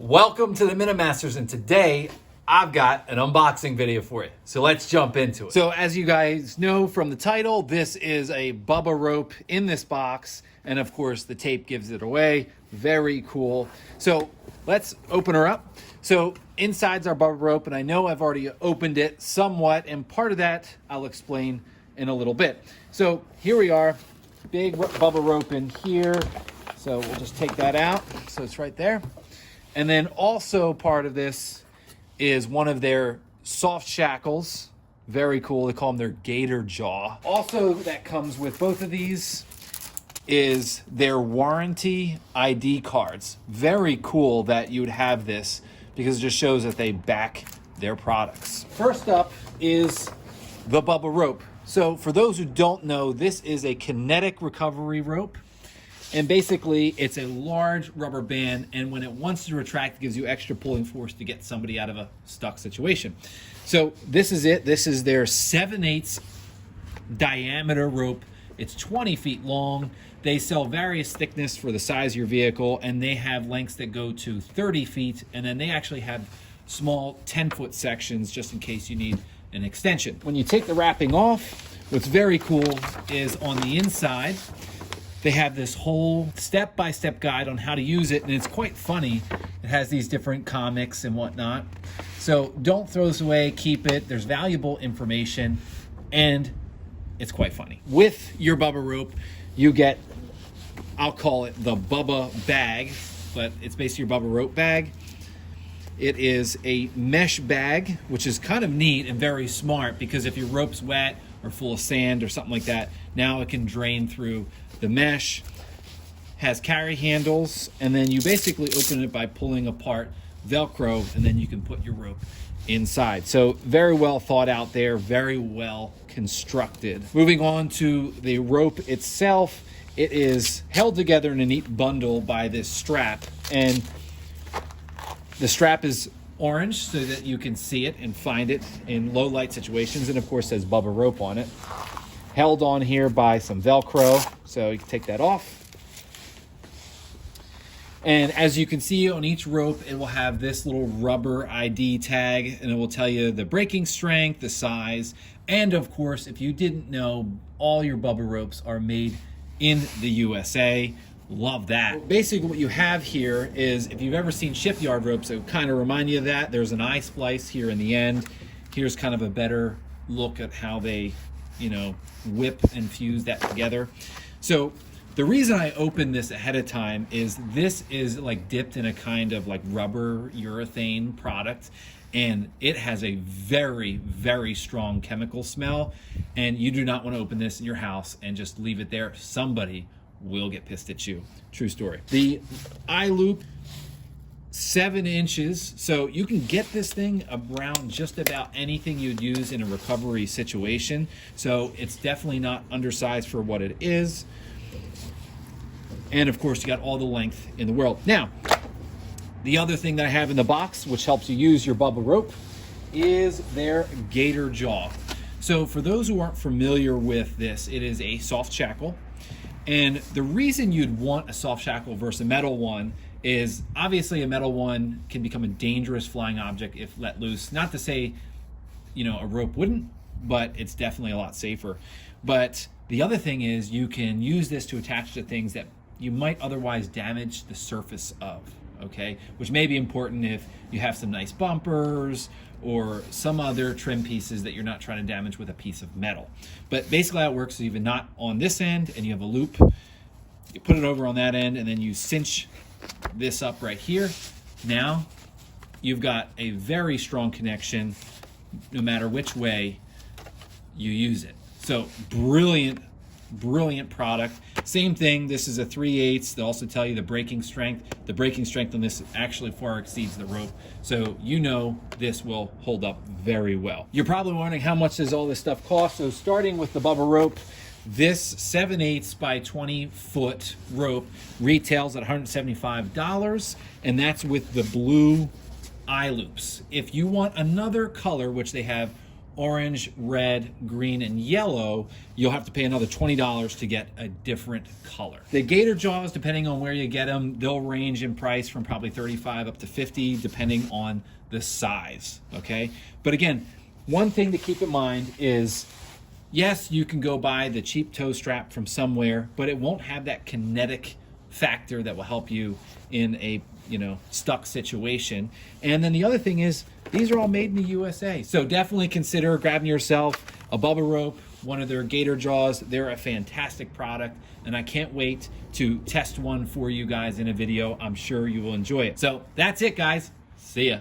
Welcome to the Minimasters, and today I've got an unboxing video for you. So let's jump into it. So as you guys know from the title, this is a Bubba Rope in this box, and of course the tape gives it away. Very cool. So let's open her up. So inside's our Bubba Rope, and I know I've already opened it somewhat, and part of that I'll explain in a little bit. So here we are, big Bubba Rope in here. So we'll just take that out. So it's right there. And then also part of this is one of their soft shackles. Very cool. They call them their Gator Jaw. Also that comes with both of these is their warranty ID cards. Very cool that you would have this because it just shows that they back their products. First up is the Bubba Rope. So for those who don't know, this is a kinetic recovery rope. And basically, it's a large rubber band, and when it wants to retract, it gives you extra pulling force to get somebody out of a stuck situation. So this is it. This is their 7/8 diameter rope. It's 20 feet long. They sell various thickness for the size of your vehicle, and they have lengths that go to 30 feet, and then they actually have small 10-foot sections just in case you need an extension. When you take the wrapping off, what's very cool is on the inside, they have this whole step-by-step guide on how to use it, and it's quite funny. It has these different comics and whatnot. So don't throw this away, keep it. There's valuable information, and it's quite funny. With your Bubba Rope, you get, I'll call it the Bubba Bag, but it's basically your Bubba Rope bag. It is a mesh bag, which is kind of neat and very smart because if your rope's wet or full of sand or something like that, now it can drain through the mesh. Has carry handles, and then you basically open it by pulling apart Velcro, and then you can put your rope inside. So very well thought out there, very well constructed. Moving on to the rope itself, it is held together in a neat bundle by this strap, and the strap is orange so that you can see it and find it in low light situations, and of course says Bubba Rope on it. Held on here by some Velcro, so you can take that off. And as you can see on each rope, it will have this little rubber ID tag, and it will tell you the breaking strength, the size, and of course, if you didn't know, all your Bubba Ropes are made in the USA. Love that. Basically what you have here is, if you've ever seen shipyard ropes, it will kind of remind you of that. There's an eye splice here in the end. Here's kind of a better look at how they, whip and fuse that together. So the reason I opened this ahead of time is this is like dipped in a kind of like rubber urethane product, and it has a very, very strong chemical smell, and you do not want to open this in your house and just leave it there. Somebody will get pissed at you. True story. The eye loop, 7 inches, so you can get this thing around just about anything you'd use in a recovery situation. So it's definitely not undersized for what it is. And of course, you got all the length in the world. Now, the other thing that I have in the box, which helps you use your Bubba Rope, is their Gator Jaw. So for those who aren't familiar with this, it is a soft shackle. And the reason you'd want a soft shackle versus a metal one is obviously a metal one can become a dangerous flying object if let loose. Not to say, a rope wouldn't, but it's definitely a lot safer. But the other thing is you can use this to attach to things that you might otherwise damage the surface of, okay? Which may be important if you have some nice bumpers or some other trim pieces that you're not trying to damage with a piece of metal. But basically how it works is you have a knot on this end and you have a loop. You put it over on that end and then you cinch this up right here. Now you've got a very strong connection no matter which way you use it. So brilliant product. Same thing, this is a 3/8. They'll also tell you the breaking strength. The breaking strength on this actually far exceeds the rope. So this will hold up very well. You're probably wondering how much does all this stuff cost? So starting with the Bubba Rope, this 7/8 by 20 foot rope retails at $175, and that's with the blue eye loops. If you want another color, which they have orange, red, green, and yellow, you'll have to pay another $20 to get a different color. The Gator Jaws, depending on where you get them, they'll range in price from probably $35 up to $50, depending on the size, okay? But again, one thing to keep in mind is, yes, you can go buy the cheap toe strap from somewhere, but it won't have that kinetic factor that will help you in a stuck situation. And then the other thing is, these are all made in the USA. So definitely consider grabbing yourself a Bubba Rope, one of their Gator Jaws. They're a fantastic product, and I can't wait to test one for you guys in a video. I'm sure you will enjoy it. So that's it, guys. See ya.